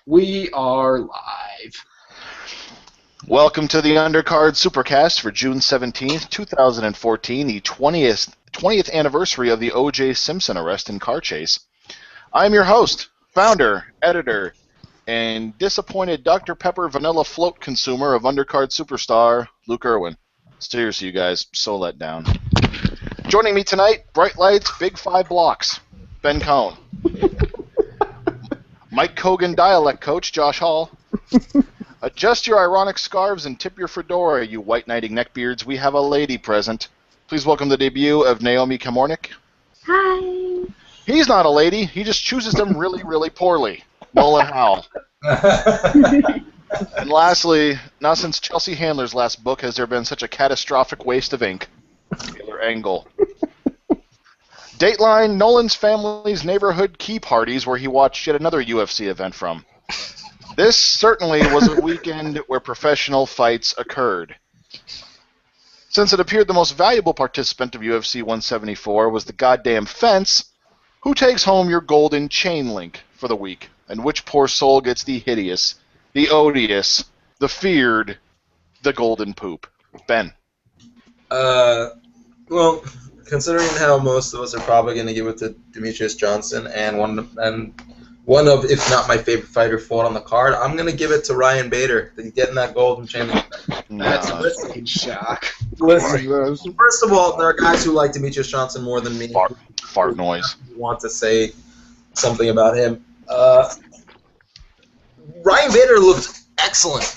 We are live. Welcome to the Undercard Supercast for June 17th, 2014, the 20th anniversary of the O.J. Simpson arrest and car chase. I'm your host, founder, editor, and disappointed Dr. Pepper vanilla float consumer of Undercard Superstar, Luke Irwin. Seriously, you guys, so let down. Joining me tonight, Bright Lights, Big Five Blocks, Ben Cohn. Mike Kogan dialect coach, Josh Hall. Adjust your ironic scarves and tip your fedora, you white-knighting neckbeards. We have a lady present. Please welcome the debut of Naomi Kamornik. Hi. He's not a lady. He just chooses them really, really poorly. Nolan Howell. And lastly, not since Chelsea Handler's last book has there been such a catastrophic waste of ink. Taylor Angle. Dateline, Nolan's family's neighborhood key parties where he watched yet another UFC event from. This certainly was a weekend where professional fights occurred. Since it appeared the most valuable participant of UFC 174 was the goddamn fence, who takes home your golden chain link for the week? And which poor soul gets the hideous, the odious, the feared, the golden poop? Ben. Well, considering how most of us are probably going to give it to Demetrius Johnson and one of, if not my favorite fighter fought on the card, I'm going to give it to Ryan Bader. He's getting that golden chain. That's a fucking shock. Listen, first of all, there are guys who like Demetrius Johnson more than me. Fart noise. Want to say something about him. Ryan Bader looked excellent.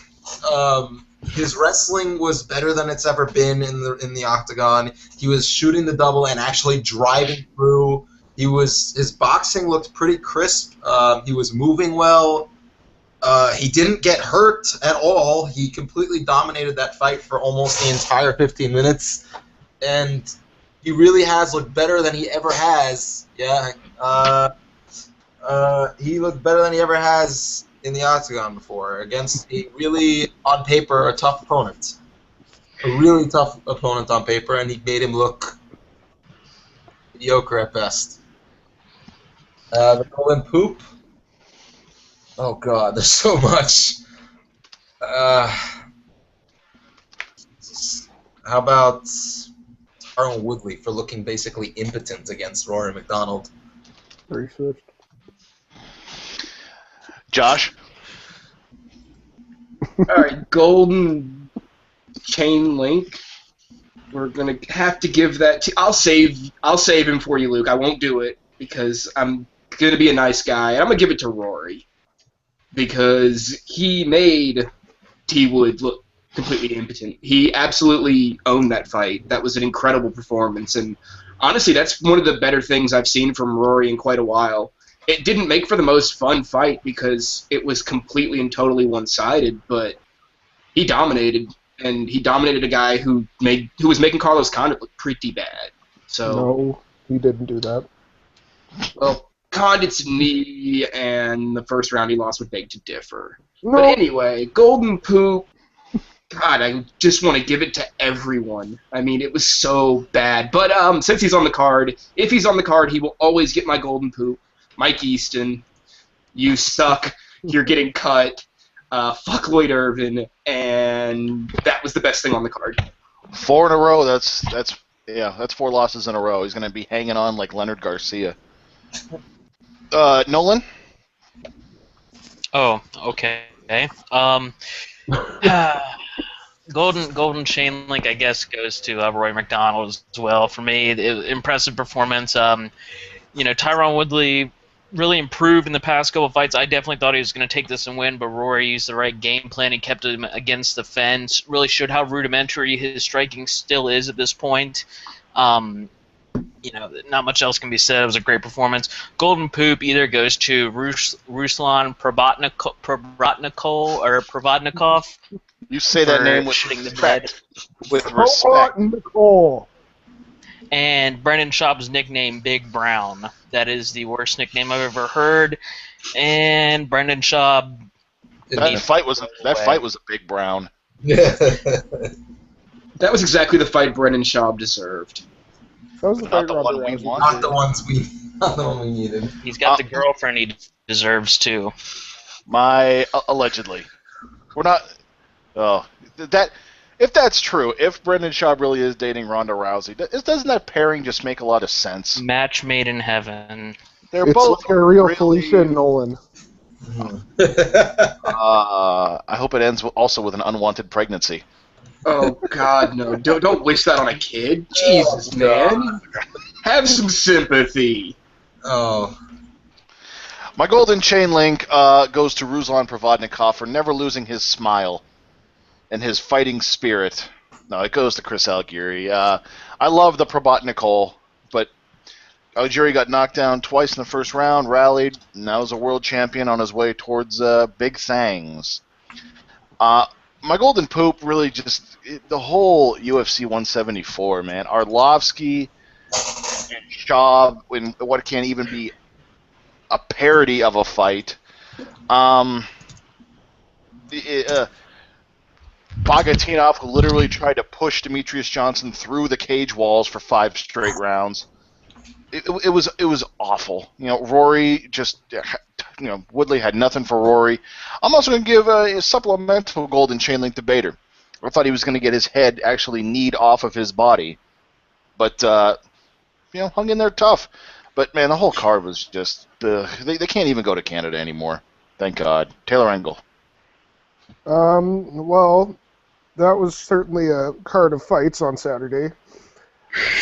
His wrestling was better than it's ever been in the octagon. He was shooting the double and actually driving through. His boxing looked pretty crisp. He was moving well. He didn't get hurt at all. He completely dominated that fight for almost the entire 15 minutes, and he really has looked better than he ever has. Yeah, he looked better than he ever has in the octagon before against a really, on paper, a tough opponent. A really tough opponent on paper, and he made him look mediocre at best. The golden poop. Oh God, there's so much. How about Tyron Woodley for looking basically impotent against Rory McDonald? Research. Josh? Alright, golden chain link. We're gonna have to give that to I'll save him for you, Luke. I won't do it because I'm gonna be a nice guy. I'm gonna give it to Rory. Because he made T Wood look completely impotent. He absolutely owned that fight. That was an incredible performance, and honestly, that's one of the better things I've seen from Rory in quite a while. It didn't make for the most fun fight because it was completely and totally one-sided, but he dominated, and he dominated a guy who was making Carlos Condit look pretty bad. So No, he didn't do that. well, Condit's knee and the first round he lost would beg to differ. No. But anyway, golden poop. God, I just want to give it to everyone. I mean, it was so bad. But since he's on the card, if he's on the card, he will always get my golden poop. Mike Easton, you suck. You're getting cut. Fuck Lloyd Irvin, and that was the best thing on the card. 4 in a row. That's 4 losses in a row. He's going to be hanging on like Leonard Garcia. Nolan? Oh, okay. Golden chain link, I guess, goes to Roy McDonald as well. For me, impressive performance. Tyron Woodley really improved in the past couple of fights. I definitely thought he was going to take this and win, but Rory used the right game plan. He kept him against the fence. Really showed how rudimentary his striking still is at this point. Not much else can be said. It was a great performance. Golden poop either goes to Ruslan Provodnikov. You say that name with shitting the bed. With respect. And Brendan Schaub's nickname, Big Brown. That is the worst nickname I've ever heard. And Brendan Schaub. That fight was a Big Brown. Yeah. That was exactly the fight Brendan Schaub deserved. That was the Not fight the Ronda one we Rousey wanted. Not the one we needed. He's got the girlfriend he deserves to. Allegedly. We're not. Oh, that. If that's true, if Brendan Schaub really is dating Ronda Rousey, doesn't that pairing just make a lot of sense? Match made in heaven. They're It's both like a real really, Felicia and Nolan. I hope it ends also with an unwanted pregnancy. Oh God, no! Don't wish that on a kid. Jesus, man. Have some sympathy. Oh. My golden chain link goes to Ruslan Provodnikov for never losing his smile and his fighting spirit. No, it goes to Chris Algieri. I love the Probotnikol, but Algieri got knocked down twice in the first round, rallied, and now is a world champion on his way towards big things. My golden poop really just the whole UFC 174, man. Arlovsky and Schaub in what can't even be a parody of a fight. Bogatinov, who literally tried to push Demetrius Johnson through the cage walls for 5 straight rounds. It was awful. Rory just, Woodley had nothing for Rory. I'm also going to give a supplemental golden chain link to Bader. I thought he was going to get his head actually kneed off of his body, but hung in there tough. But man, the whole card was just they can't even go to Canada anymore. Thank God. Taylor Engel. Well, that was certainly a card of fights on Saturday.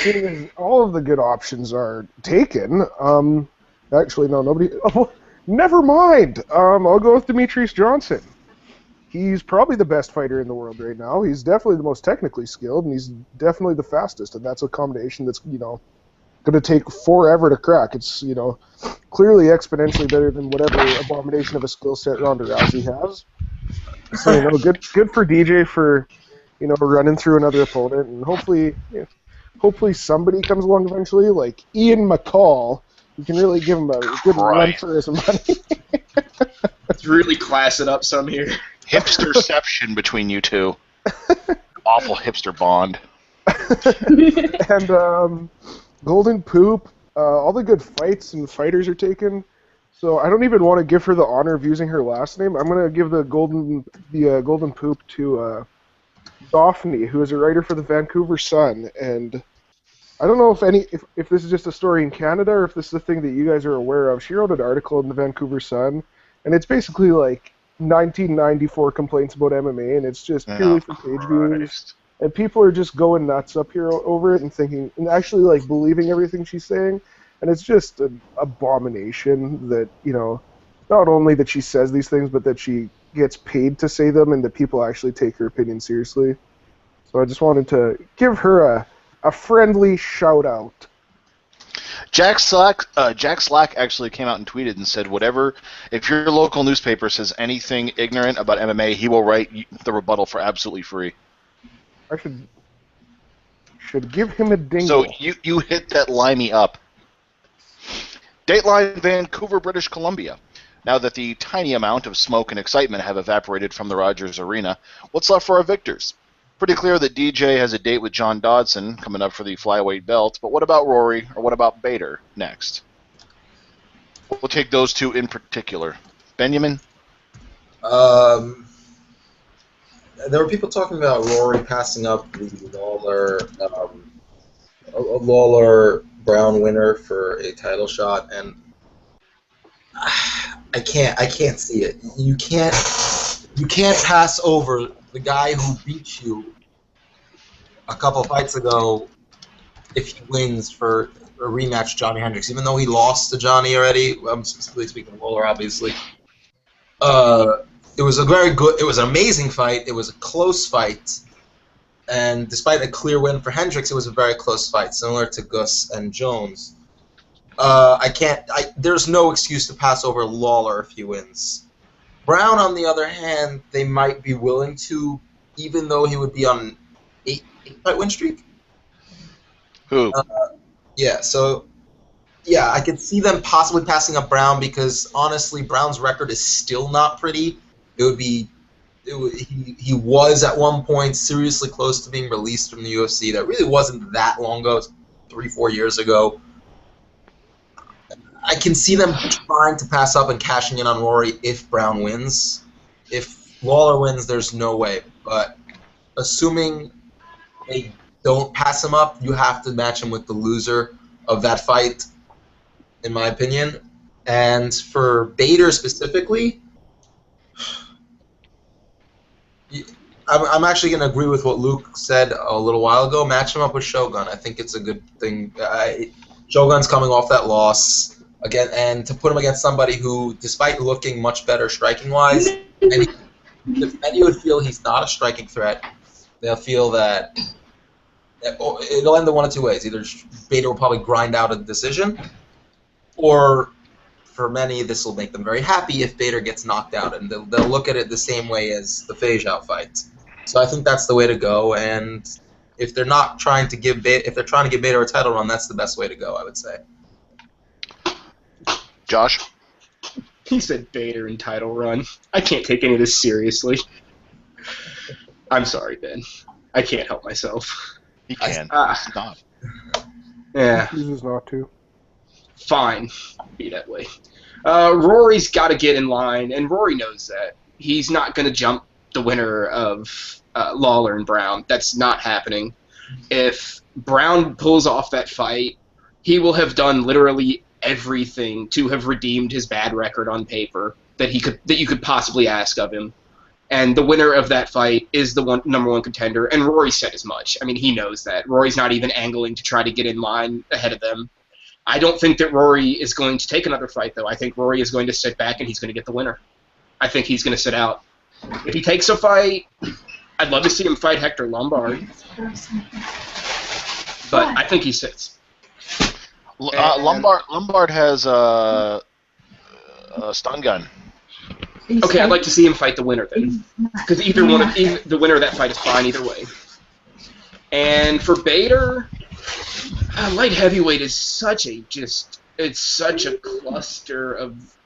Seeing as all of the good options are taken, actually, no, nobody... Oh, never mind! I'll go with Demetrius Johnson. He's probably the best fighter in the world right now. He's definitely the most technically skilled, and he's definitely the fastest, and that's a combination that's, going to take forever to crack. It's, clearly exponentially better than whatever abomination of a skill set Ronda Rousey has. So, good for DJ for, running through another opponent, and hopefully somebody comes along eventually, like Ian McCall. You can really give him a good run for his money. Let's really class it up some here. Hipsterception between you two. Awful hipster bond. And Golden Poop, all the good fights and fighters are taken. So I don't even want to give her the honor of using her last name. I'm going to give the Golden Poop to Daphne, who is a writer for the Vancouver Sun, and I don't know if this is just a story in Canada or if this is a thing that you guys are aware of. She wrote an article in the Vancouver Sun, and it's basically like 1994 complaints about MMA, and it's just purely for page views. And people are just going nuts up here over it and thinking, and actually like believing everything she's saying, and it's just an abomination that, not only that she says these things, but that she gets paid to say them and that people actually take her opinion seriously. So I just wanted to give her a friendly shout out. Jack Slack actually came out and tweeted and said, whatever, if your local newspaper says anything ignorant about MMA, he will write the rebuttal for absolutely free. I should give him a dingle. So you hit that limey up. Dateline Vancouver, British Columbia. Now that the tiny amount of smoke and excitement have evaporated from the Rogers Arena, what's left for our victors? Pretty clear that DJ has a date with John Dodson coming up for the flyweight belt, but what about Rory, or what about Bader next? We'll take those two in particular. Benjamin? There were people talking about Rory passing up the Lawler-Brown winner for a title shot, and I can't see it. You can't pass over the guy who beat you a couple fights ago if he wins for a rematch, Johnny Hendricks, even though he lost to Johnny already. I'm specifically speaking of Lawler, obviously. It was an amazing fight. It was a close fight, and despite a clear win for Hendricks, it was a very close fight, similar to Gus and Jones. There's no excuse to pass over Lawler if he wins. Brown, on the other hand, they might be willing to, even though he would be on an 8-fight win streak. Who? I could see them possibly passing up Brown because, honestly, Brown's record is still not pretty. He was at one point seriously close to being released from the UFC. That really wasn't that long ago. It was 3-4 years ago. I can see them trying to pass up and cashing in on Rory if Brown wins. If Lawler wins, there's no way. But assuming they don't pass him up, you have to match him with the loser of that fight, in my opinion. And for Bader specifically, I'm actually going to agree with what Luke said a little while ago. Match him up with Shogun. I think it's a good thing. Shogun's coming off that loss again, and to put him against somebody who, despite looking much better striking-wise, many would feel he's not a striking threat. They'll feel that it'll end in one of two ways. Either Bader will probably grind out a decision, or for many, this will make them very happy if Bader gets knocked out, and they'll look at it the same way as the Feijiao fight. So I think that's the way to go, and if they're not trying to give Bader a title run, that's the best way to go, I would say. Josh? He said Bader and title run. I can't take any of this seriously. I'm sorry, Ben. I can't help myself. He can. Stop. Yeah. He chooses not to. Fine. Be that way. Rory's got to get in line, and Rory knows that. He's not going to jump the winner of Lawler and Brown. That's not happening. If Brown pulls off that fight, he will have done literally everything to have redeemed his bad record on paper that you could possibly ask of him. And the winner of that fight is the number one contender, and Rory said as much. I mean, he knows that. Rory's not even angling to try to get in line ahead of them. I don't think that Rory is going to take another fight, though. I think Rory is going to sit back and he's going to get the winner. I think he's going to sit out. If he takes a fight, I'd love to see him fight Hector Lombard. But I think he sits. Lombard has a stun gun. Okay, I'd like to see him fight the winner then, because the winner of that fight is fine either way. And for Bader, light heavyweight is such a cluster of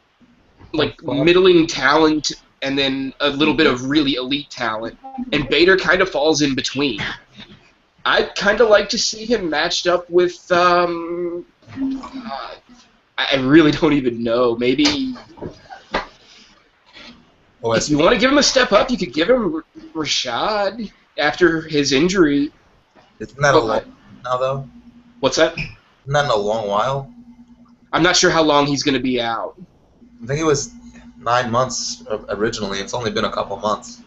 like middling talent and then a little bit of really elite talent, and Bader kind of falls in between. I'd kind of like to see him matched up with I really don't even know. Maybe. If you want to give him a step up, you could give him Rashad after his injury. Isn't that a long now, though? What's that? Isn't that in a long while? I'm not sure how long he's going to be out. I think it was 9 months originally. It's only been a couple months.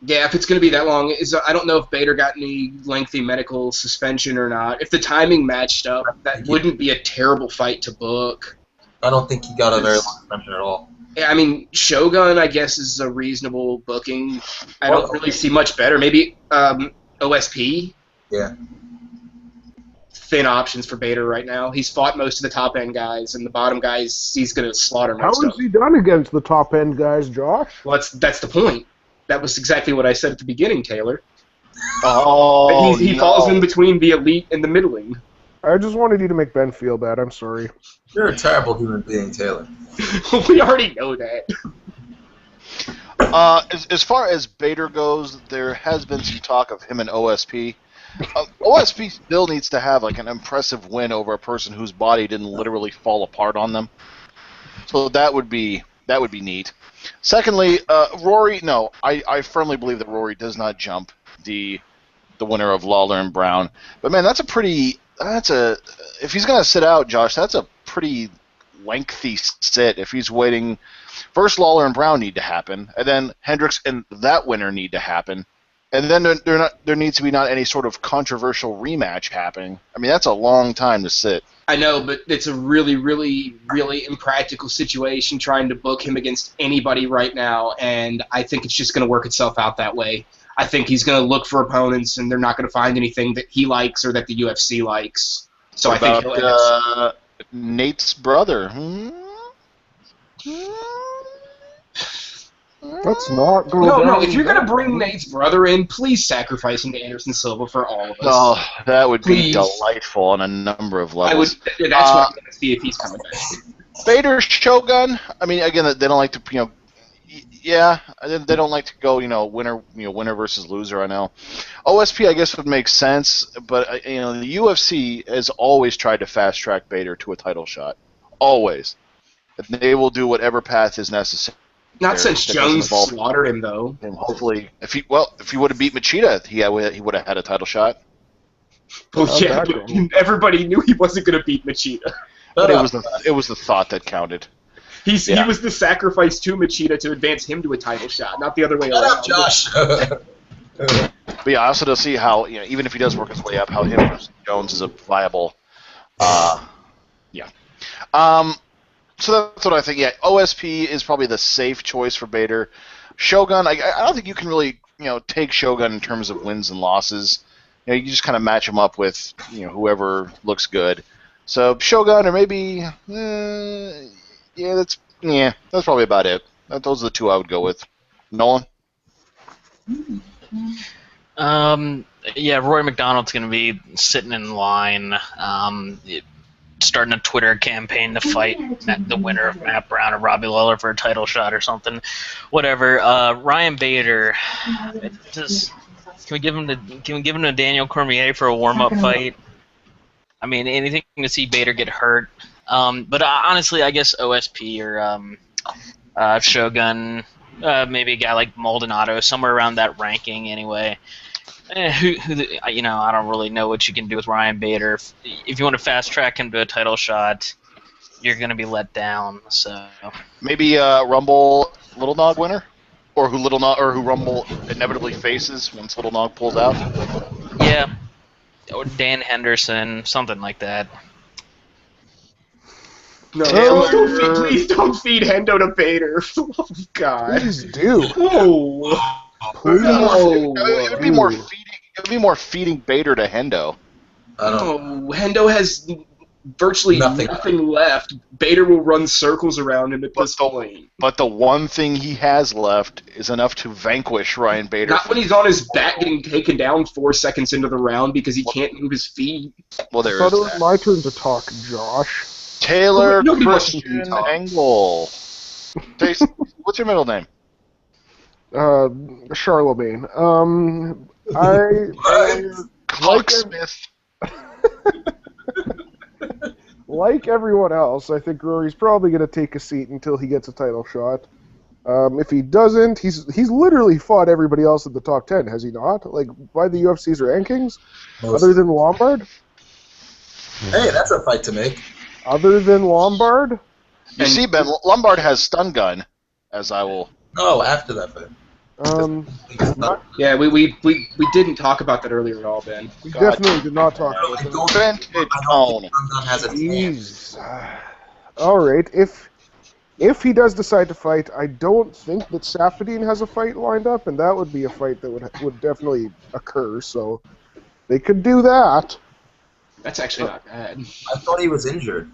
Yeah, if it's going to be that long, I don't know if Bader got any lengthy medical suspension or not. If the timing matched up, that wouldn't be a terrible fight to book. I don't think he got a very long suspension at all. Yeah, I mean, Shogun, I guess, is a reasonable booking. I don't really see much better. Maybe OSP? Yeah. Thin options for Bader right now. He's fought most of the top-end guys, and the bottom guys, he's going to slaughter How most of has he done against the top-end guys, Josh? Well, that's the point. That was exactly what I said at the beginning, Taylor. Oh, he falls in between the elite and the middling. I just wanted you to make Ben feel bad. I'm sorry. You're a terrible human being, Taylor. We already know that. As far as Bader goes, there has been some talk of him and OSP. OSP still needs to have like an impressive win over a person whose body didn't literally fall apart on them. So that would be neat. Secondly, Rory. No, I firmly believe that Rory does not jump the winner of Lawler and Brown. But man, if he's gonna sit out, Josh, that's a pretty lengthy sit. If he's waiting, first Lawler and Brown need to happen, and then Hendricks and that winner need to happen, and then there needs to be not any sort of controversial rematch happening. I mean, that's a long time to sit. I know, but it's a really, really, really impractical situation trying to book him against anybody right now, and I think it's just going to work itself out that way. I think he's going to look for opponents, and they're not going to find anything that he likes or that the UFC likes. So what I think he'll Nate's brother. Let's not go down. No, if you're going to bring Nate's brother in, please sacrifice him to Anderson Silva for all of us. Oh, that would be Please. Delightful on a number of levels. That's what I'm going to see if he's coming back. Bader Shogun. I mean, again, they don't like to, yeah, they don't like to go, winner versus loser. I know. OSP, I guess, would make sense, but the UFC has always tried to fast track Bader to a title shot. always. And they will do whatever path is necessary. Not since That doesn't Jones involve slaughtered him, though. him. Hopefully, if he would have beat Machida, he would have had a title shot. Well, How's yeah, that but going? everybody knew he wasn't going to beat Machida. But it was the thought that counted. He Yeah. was the sacrifice to Machida to advance him to a title shot, not the other way Shut around. up, Josh. But yeah, I also don't see how, even if he does work his way up, how him versus Jones is a viable. Yeah. So that's what I think. Yeah, OSP is probably the safe choice for Bader. Shogun, I don't think you can really take Shogun in terms of wins and losses. You just kind of match him up with whoever looks good. So Shogun, or maybe that's probably about it. Those are the two I would go with. Nolan. Roy McDonald's going to be sitting in line, starting a Twitter campaign to fight the winner of Matt Brown or Robbie Lawler for a title shot or something. Whatever. Ryan Bader, can we give him to Daniel Cormier for a warm-up fight? I mean, anything to see Bader get hurt. But honestly, I guess OSP or Shogun, maybe a guy like Maldonado, somewhere around that ranking anyway. I don't really know what you can do with Ryan Bader. If you want to fast track him to a title shot, you're going to be let down. So maybe Rumble Little Nog winner, or who Rumble inevitably faces once Little Nog pulls out. Yeah, or Dan Henderson, something like that. No, please don't feed Hendo to Bader. Oh, God. Please do. Oh. It would be more feeding. It would be more feeding Bader to Hendo. Hendo has virtually nothing left. Bader will run circles around him at this point. But the one thing he has left is enough to vanquish Ryan Bader. Not when he's on his back getting taken down 4 seconds into the round because he can't move his feet. Well, I thought it was my turn to talk, Josh. Taylor Nobody wants to Christian talk. Engel. What's your middle name? Charlemagne. I Cocksmith. like everyone else, I think Rory's probably going to take a seat until he gets a title shot. If he doesn't, he's literally fought everybody else in the top 10, has he not? Like, by the UFC's rankings? Other than Lombard? Hey, that's a fight to make. Other than Lombard? You see, Ben, Lombard has stun gun, as I will. No, after that fight. Yeah, we didn't talk about that earlier at all, Ben. We definitely did not talk about it. Vintage tone. Jeez. Alright, if he does decide to fight, I don't think that Safadine has a fight lined up, and that would be a fight that would definitely occur, so they could do that. That's actually not bad. I thought he was injured.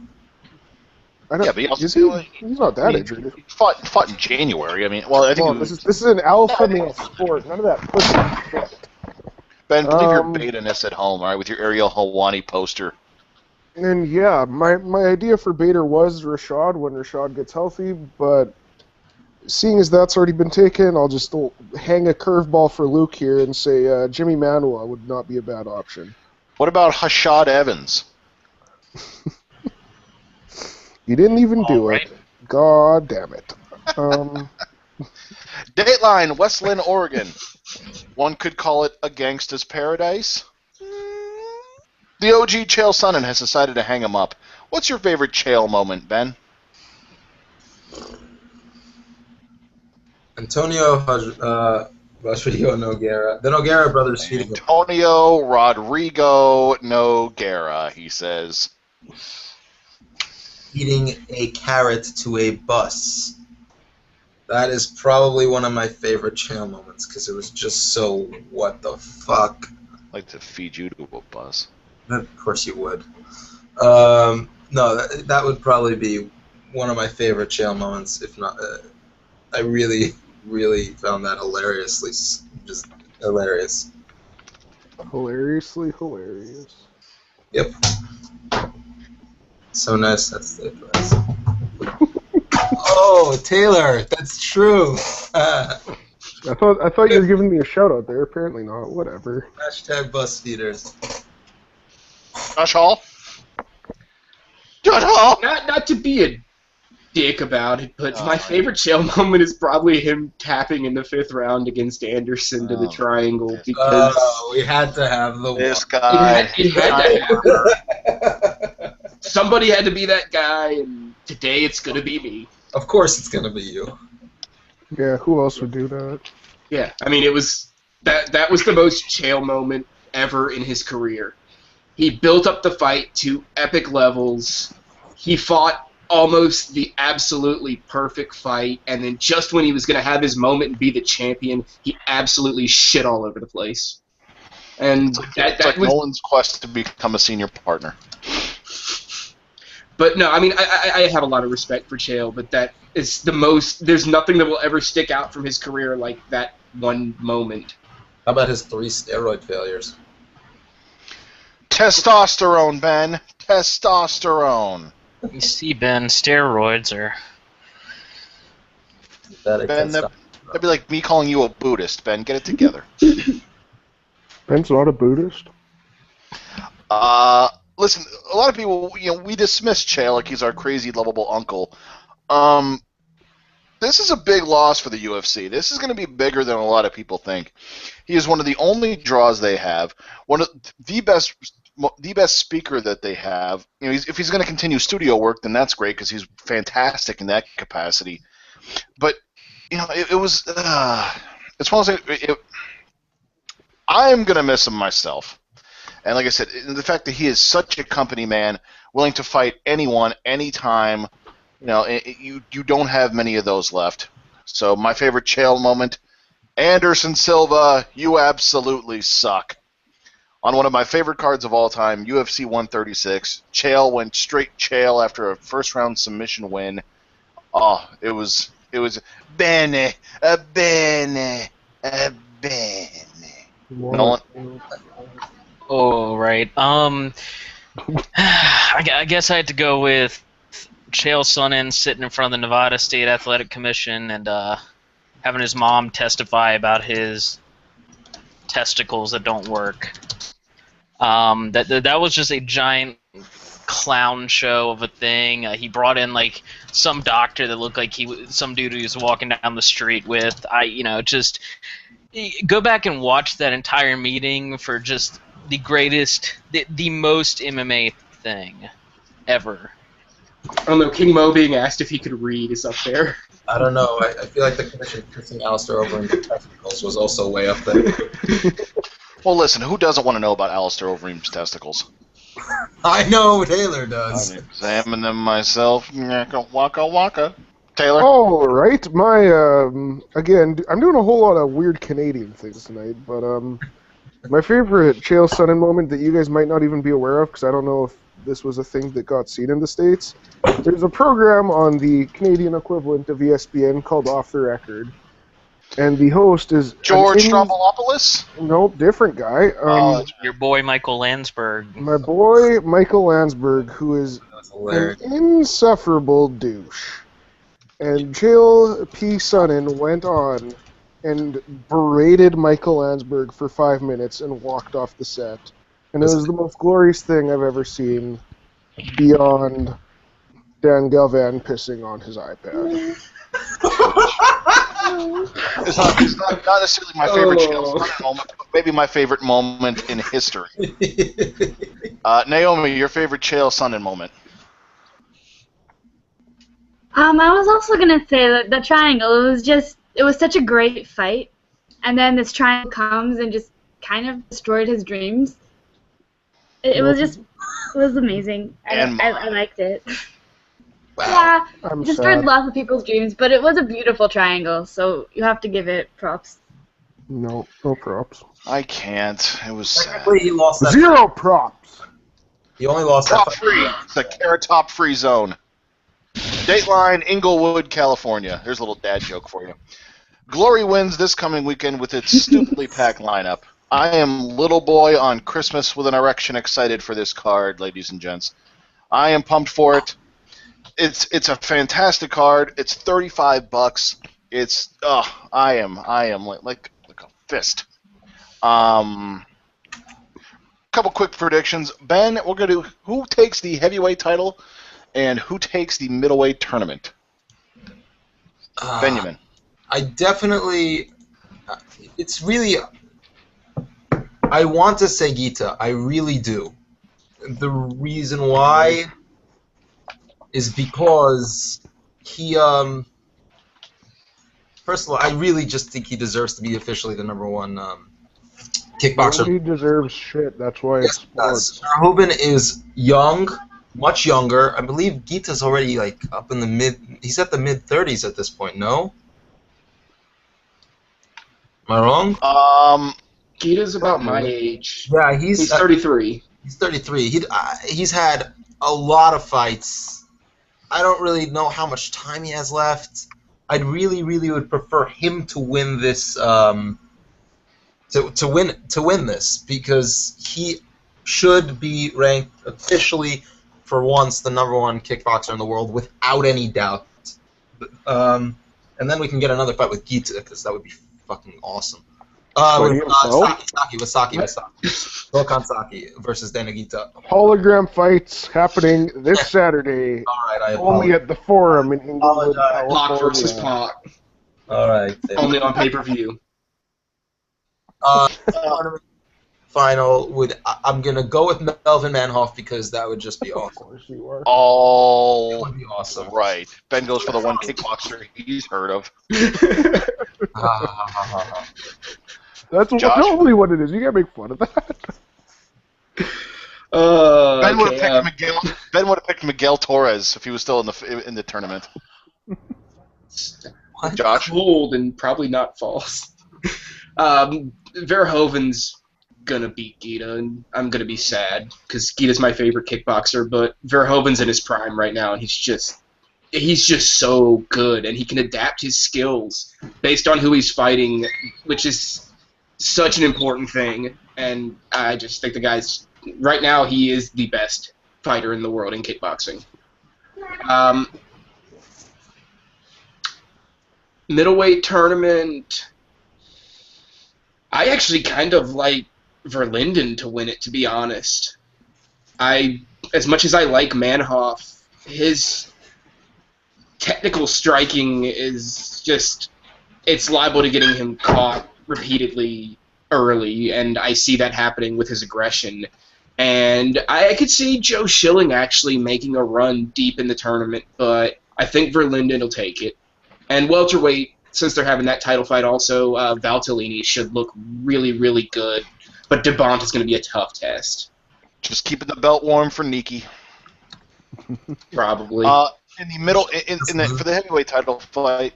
I don't, Yeah, but he also is he? He's not that injured. He fought in January. I mean, well, I think This is an alpha male sport. None of that pussy shit. Ben, leave your beta-ness at home, all right, with your Ariel Helwani poster. And yeah, my idea for Bader was Rashad when Rashad gets healthy, but seeing as that's already been taken, I'll just hang a curveball for Luke here and say Jimmy Manuwa would not be a bad option. What about Hashad Evans? You didn't even do it. God damn it. Dateline, West Lynn, Oregon. One could call it a gangsta's paradise. The OG Chael Sonnen has decided to hang him up. What's your favorite Chael moment, Ben? Antonio Rodrigo Nogueira. The Nogueira brothers feeding him. Antonio Rodrigo Nogueira, he says. Feeding a carrot to a bus. That is probably one of my favorite Chael moments because it was just so what the fuck. I'd like to feed you to a bus. Of course you would. No, that would probably be one of my favorite Chael moments. If not, I really, really found that hilariously, just hilarious. Hilariously hilarious. Yep. So nice. That's the advice. Oh, Taylor, that's true. I thought you were giving me a shout out there. Apparently not. Whatever. Hashtag bus feeders. Josh Hall? Not to be a dick about it, but my favorite Chael moment is probably him tapping in the 5th round against Anderson to the triangle, because we had to have this guy. It had to happen. Somebody had to be that guy, and today it's gonna be me. Of course, it's gonna be you. Yeah, who else would do that? Yeah, I mean, it was that was the most Chael moment ever in his career. He built up the fight to epic levels. He fought almost the absolutely perfect fight, and then just when he was going to have his moment and be the champion, he absolutely shit all over the place. And it's like Nolan's quest to become a senior partner. But no, I mean, I have a lot of respect for Chael, but that is the most. There's nothing that will ever stick out from his career like that one moment. How about his 3 steroid failures? Testosterone, Ben. Testosterone. You see, Ben, steroids are... Ben, that'd be like me calling you a Buddhist, Ben. Get it together. Ben's not a Buddhist. Listen, a lot of people, we dismiss Chael like he's our crazy, lovable uncle. This is a big loss for the UFC. This is going to be bigger than a lot of people think. He is one of the only draws they have, one of the best speaker that they have. If he's going to continue studio work, then that's great because he's fantastic in that capacity. But it was it's one of those things. I am going to miss him myself. And like I said, the fact that he is such a company man, willing to fight anyone, anytime, you don't have many of those left. So my favorite Chael moment, Anderson Silva, you absolutely suck. On one of my favorite cards of all time, UFC 136, Chael went straight Chael after a first-round submission win. Oh, it was bene. Nolan? Oh, right. I guess I had to go with Chael Sonnen sitting in front of the Nevada State Athletic Commission and having his mom testify about his testicles that don't work. That was just a giant clown show of a thing. He brought in like some doctor that looked like some dude he was walking down the street with. Just go back and watch that entire meeting for just the greatest, the most MMA thing ever. I don't know, King Mo being asked if he could read is up there. I don't know. I feel like the commission kissing Alistair Overeem's testicles was also way up there. Well, listen, who doesn't want to know about Alistair Overeem's testicles? I know Taylor does. I examine them myself. Waka waka. Taylor? Oh, right. Again, I'm doing a whole lot of weird Canadian things tonight, but my favorite Chael Sonnen moment that you guys might not even be aware of, because I don't know if this was a thing that got seen in the States. There's a program on the Canadian equivalent of ESPN called Off the Record. And the host is... George Stroumboulopoulos? No, different guy. Your boy Michael Landsberg. My boy Michael Landsberg, who is an insufferable douche. And Chael P. Sonnen went on and berated Michael Landsberg for 5 minutes and walked off the set. And it was the most glorious thing I've ever seen beyond Dan Galvan pissing on his iPad. It's not necessarily my favorite Chael Sonnen moment, but maybe my favorite moment in history. Naomi, your favorite Chael Sonnen moment? I was also going to say that the triangle, it was such a great fight. And then this triangle comes and just kind of destroyed his dreams. It was amazing. I liked it. Wow. Yeah, it destroyed lots of people's dreams, but it was a beautiful triangle, so you have to give it props. No props. I can't. It was Technically, he lost that. 0 props. He only lost top that. free. It's a Carrot Top free zone. Dateline, Inglewood, California. There's a little dad joke for you. Glory wins this coming weekend with its stupidly packed lineup. I am little boy on Christmas with an erection excited for this card, ladies and gents. I am pumped for it. It's a fantastic card. It's $35. It's I am like a fist. Couple quick predictions. Ben, we're gonna do who takes the heavyweight title And who takes the middleweight tournament? Benjamin. I definitely. It's really. I want to say Gita. I really do. The reason why is because he. First of all, I really just think he deserves to be officially the #1 kickboxer. Nobody deserves shit. That's why it's sports. Verhoeven is young, much younger. I believe Gita's already like up in the mid. He's at the mid-30s at this point. No. Am I wrong? Gita's about my age. Yeah, He's 33. He's 33. He's had a lot of fights. I don't really know how much time he has left. I really would prefer him to win this. To win this, because he should be ranked officially for once the #1 kickboxer in the world without any doubt. And then we can get another fight with Gita, because that would be fucking awesome. Saki. Volkan Saki versus Dana Gita. Hologram fights happening this Saturday. All right, only at the Forum in Inglewood, Pac versus California. Pac. All right. Only on pay-per-view. Final would I'm gonna go with Melvin Manhoff, because that would just be Of awesome. course you are. Oh, That would be awesome. right. Ben goes for the one kickboxer he's heard of. That's Josh? totally what it is. You can't make fun of that. Ben would Okay, have picked Miguel. Ben would have picked Miguel Torres if he was still in the tournament. What? Josh. Cold and probably not false. Verhoeven's gonna beat Gita, and I'm gonna be sad because Gita's my favorite kickboxer, but Verhoeven's in his prime right now, and he's just so good, and he can adapt his skills based on who he's fighting, which is such an important thing. And I just think the guy's right now he is the best fighter in the world in kickboxing. Middleweight tournament. I actually kind of like Verlinden to win it, to be honest. As much as I like Manhoff, his technical striking is just, it's liable to getting him caught repeatedly early, and I see that happening with his aggression. And I could see Joe Schilling actually making a run deep in the tournament, but I think Verlinden will take it. And welterweight, since they're having that title fight also, Valtellini should look really good. But DeBont is going to be a tough test. Just keeping the belt warm for Nikki. Probably. In the middle, for the heavyweight title fight,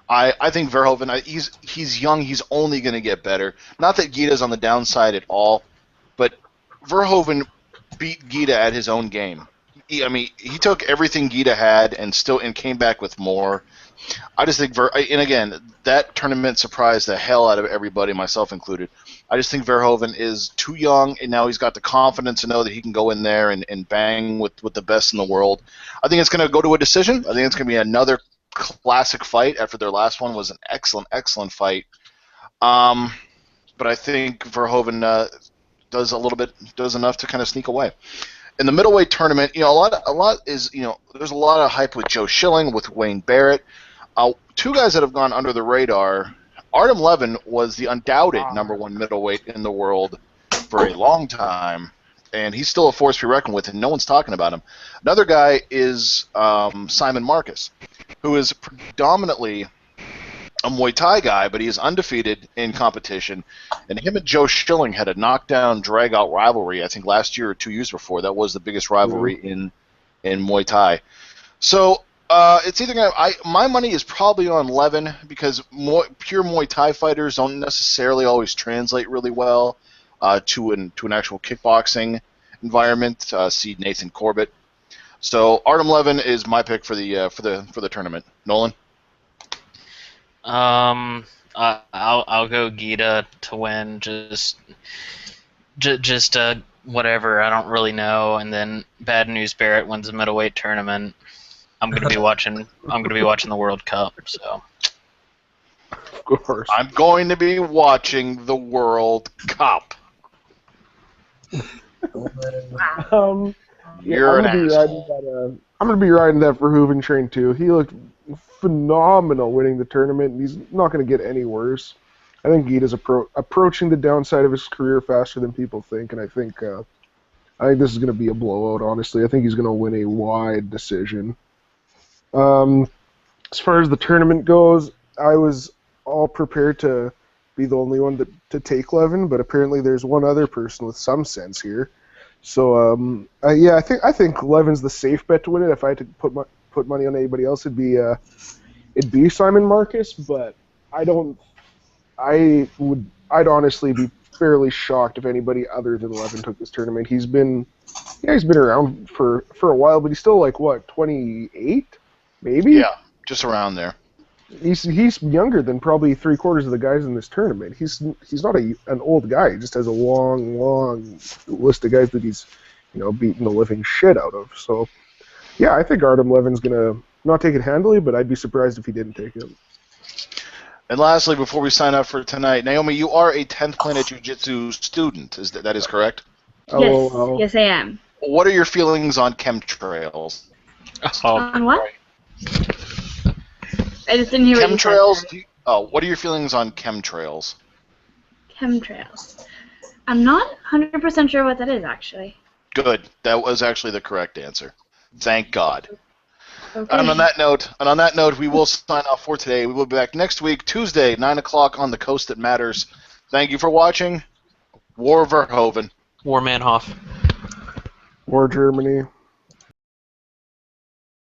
I think Verhoeven. He's young. He's only going to get better. Not that Gita's on the downside at all, but Verhoeven beat Gita at his own game. He took everything Gita had and came back with more. I just think and again, that tournament surprised the hell out of everybody, myself included. I just think Verhoeven is too young, and now he's got the confidence to know that he can go in there and bang with the best in the world. I think it's going to go to a decision. I think it's going to be another classic fight after their last one was an excellent fight. But I think Verhoeven does enough to kind of sneak away. In the middleweight tournament, a lot is, there's a lot of hype with Joe Schilling, with Wayne Barrett. Two guys that have gone under the radar. Artem Levin was the undoubted #1 middleweight in the world for a long time, and he's still a force to be reckoned with, and no one's talking about him. Another guy is Simon Marcus, who is predominantly a Muay Thai guy, but he is undefeated in competition. And him and Joe Schilling had a knockdown, drag-out rivalry, I think last year or 2 years before. That was the biggest rivalry in Muay Thai. So it's either my money is probably on Levin, because pure Muay Thai fighters don't necessarily always translate really well to an actual kickboxing environment. See Nathan Corbett. So Artem Levin is my pick for the tournament. Nolan. I'll go Gita to win. Just whatever. I don't really know. And then Bad News Barrett wins the middleweight tournament. I'm gonna be watching the World Cup. So. Of course. I'm going to be watching the World Cup. You're an I'm gonna be asshole. riding that. I'm gonna be riding that Verhoeven train too. He looked phenomenal winning the tournament, and he's not gonna get any worse. I think Guida's approaching the downside of his career faster than people think, and I think this is gonna be a blowout. Honestly, I think he's gonna win a wide decision. As far as the tournament goes, I was all prepared to be the only one to take Levin, but apparently there's one other person with some sense here. So I think Levin's the safe bet to win it. If I had to put money on anybody else, it'd be Simon Marcus. But I'd honestly be fairly shocked if anybody other than Levin took this tournament. He's been around for a while, but he's still like what, 28, maybe? Yeah, just around there. He's younger than probably 3/4 of the guys in this tournament. He's not an old guy. He just has a long list of guys that he's beating the living shit out of. So yeah, I think Artem Levin's gonna not take it handily, but I'd be surprised if he didn't take it. And lastly, before we sign up for tonight, Naomi, you are a 10th Planet Jiu-Jitsu student. That is correct? Oh, Yes, I am. What are your feelings on chemtrails? On what? I just didn't hear what you said. Chemtrails? What are your feelings on chemtrails? Chemtrails. I'm not 100% sure what that is, actually. Good. That was actually the correct answer. Thank God. Okay. And on that note, we will sign off for today. We will be back next week, Tuesday, 9 o'clock on the Coast That Matters. Thank you for watching. War Verhoeven. War Manhoff. War Germany.